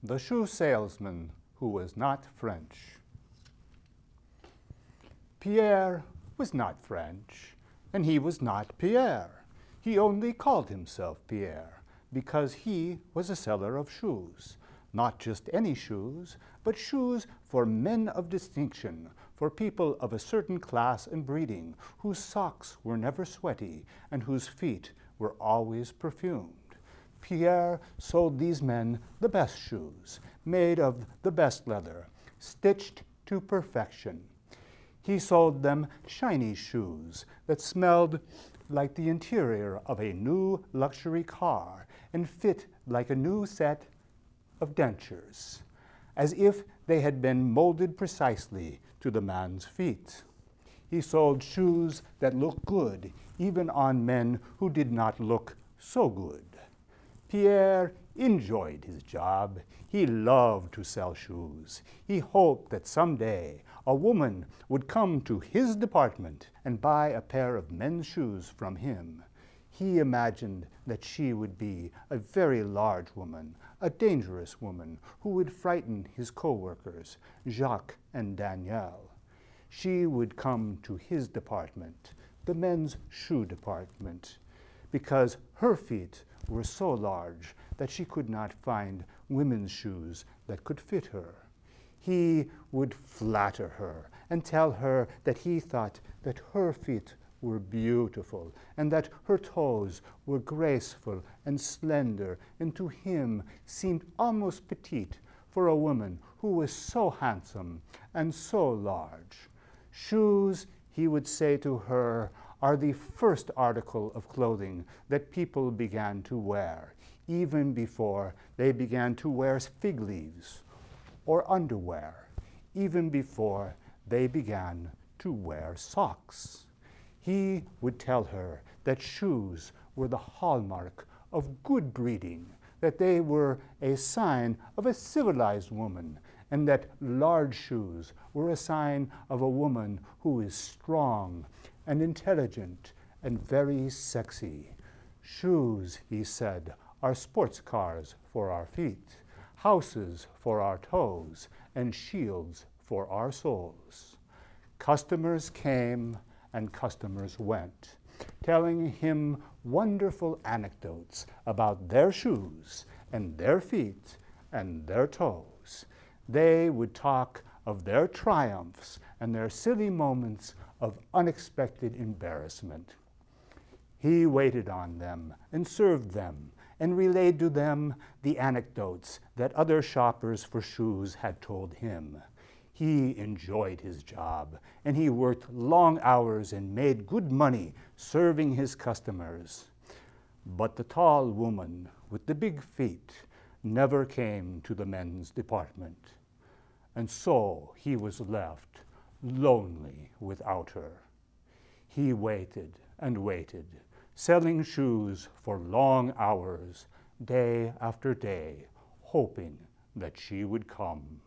The Shoe Salesman Who Was Not French. Pierre was not French, and he was not Pierre. He only called himself Pierre because he was a seller of shoes. Not just any shoes, but shoes for men of distinction, for people of a certain class and breeding, whose socks were never sweaty and whose feet were always perfumed. Pierre sold these men the best shoes, made of the best leather, stitched to perfection. He sold them shiny shoes that smelled like the interior of a new luxury car and fit like a new set of dentures, as if they had been molded precisely to the man's feet. He sold shoes that looked good, even on men who did not look so good. Pierre enjoyed his job. He loved to sell shoes. He hoped that someday a woman would come to his department and buy a pair of men's shoes from him. He imagined that she would be a very large woman, a dangerous woman who would frighten his co-workers, Jacques and Danielle. She would come to his department, the men's shoe department, because her feet were so large that she could not find women's shoes that could fit her. He would flatter her and tell her that he thought that her feet were beautiful and that her toes were graceful and slender, and to him seemed almost petite for a woman who was so handsome and so large. Shoes, he would say to her, are the first article of clothing that people began to wear, even before they began to wear fig leaves or underwear, even before they began to wear socks. He would tell her that shoes were the hallmark of good breeding, that they were a sign of a civilized woman, and that large shoes were a sign of a woman who is strong and intelligent and very sexy. Shoes, he said, are sports cars for our feet, houses for our toes, and shields for our souls. Customers came and customers went, telling him wonderful anecdotes about their shoes and their feet and their toes. They would talk of their triumphs and their silly moments of unexpected embarrassment. He waited on them and served them and relayed to them the anecdotes that other shoppers for shoes had told him. He enjoyed his job, and he worked long hours and made good money serving his customers. But the tall woman with the big feet never came to the men's department, and so he was left lonely without her. He waited and waited, selling shoes for long hours, day after day, hoping that she would come.